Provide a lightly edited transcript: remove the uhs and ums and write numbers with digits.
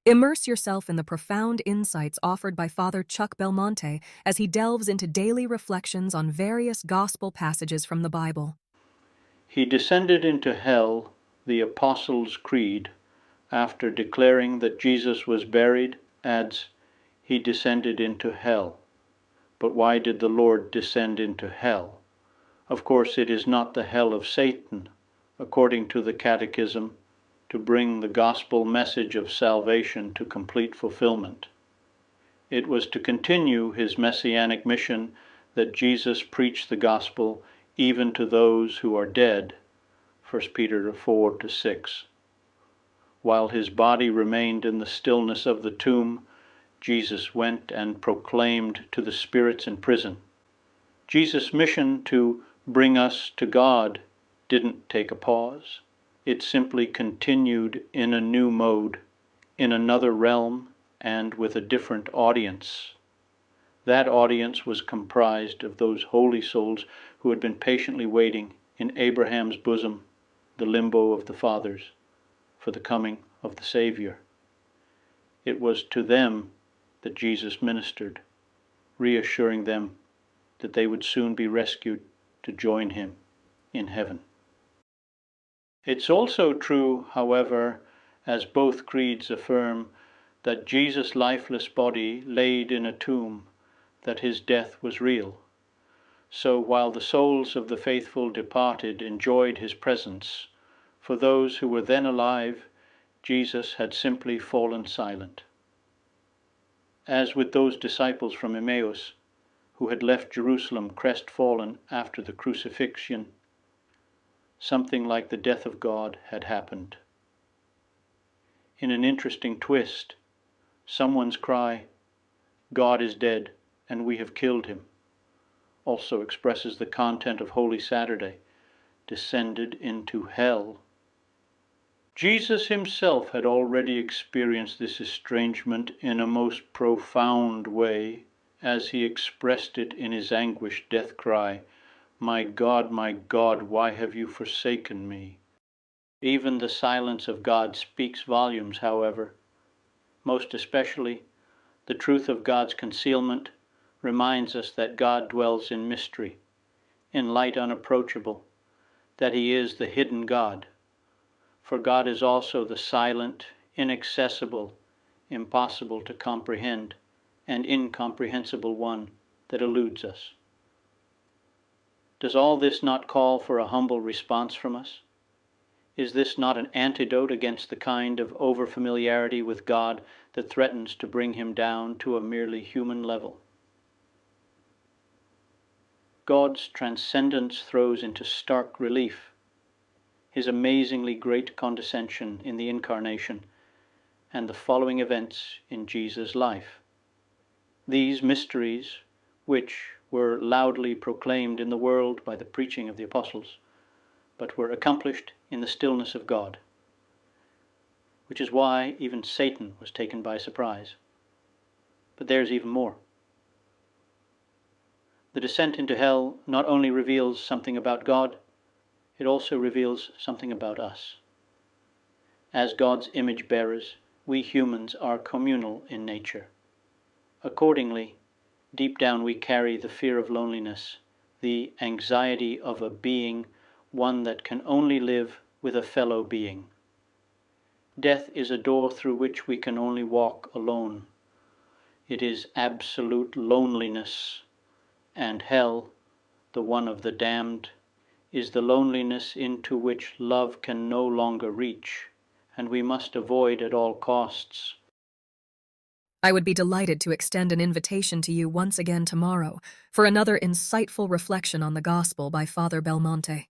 Immerse yourself in the profound insights offered by Father Chuck Belmonte as he delves into daily reflections on various gospel passages from the Bible. He descended into hell, the Apostles' Creed, after declaring that Jesus was buried, adds, he descended into hell. But why did the Lord descend into hell? Of course, it is not the hell of Satan, according to the Catechism, to bring the gospel message of salvation to complete fulfillment. It was to continue his messianic mission that Jesus preached the gospel even to those who are dead, 1 Peter 4-6. While his body remained in the stillness of the tomb, Jesus went and proclaimed to the spirits in prison. Jesus' mission to bring us to God didn't take a pause. It simply continued in a new mode, in another realm, and with a different audience. That audience was comprised of those holy souls who had been patiently waiting in Abraham's bosom, the limbo of the fathers, for the coming of the Savior. It was to them that Jesus ministered, reassuring them that they would soon be rescued to join him in heaven. It's also true, however, as both creeds affirm, that Jesus' lifeless body laid in a tomb, that his death was real. So while the souls of the faithful departed enjoyed his presence, for those who were then alive, Jesus had simply fallen silent. As with those disciples from Emmaus, who had left Jerusalem crestfallen after the crucifixion, something like the death of God had happened. In an interesting twist, someone's cry, "God is dead, and we have killed him," also expresses the content of Holy Saturday, descended into hell. Jesus himself had already experienced this estrangement in a most profound way, as he expressed it in his anguished death cry, my God, why have you forsaken me?" Even the silence of God speaks volumes, however. Most especially, the truth of God's concealment reminds us that God dwells in mystery, in light unapproachable, that he is the hidden God. For God is also the silent, inaccessible, impossible to comprehend, and incomprehensible one that eludes us. Does all this not call for a humble response from us? Is this not an antidote against the kind of overfamiliarity with God that threatens to bring him down to a merely human level? God's transcendence throws into stark relief his amazingly great condescension in the Incarnation and the following events in Jesus' life. These mysteries, which were loudly proclaimed in the world by the preaching of the apostles, but were accomplished in the stillness of God, which is why even Satan was taken by surprise. But there's even more. The descent into hell not only reveals something about God, it also reveals something about us. As God's image bearers, we humans are communal in nature. Accordingly, deep down we carry the fear of loneliness, the anxiety of a being, one that can only live with a fellow being. Death is a door through which we can only walk alone. It is absolute loneliness, and hell, the one of the damned, is the loneliness into which love can no longer reach, and we must avoid at all costs. I would be delighted to extend an invitation to you once again tomorrow for another insightful reflection on the Gospel by Father Belmonte.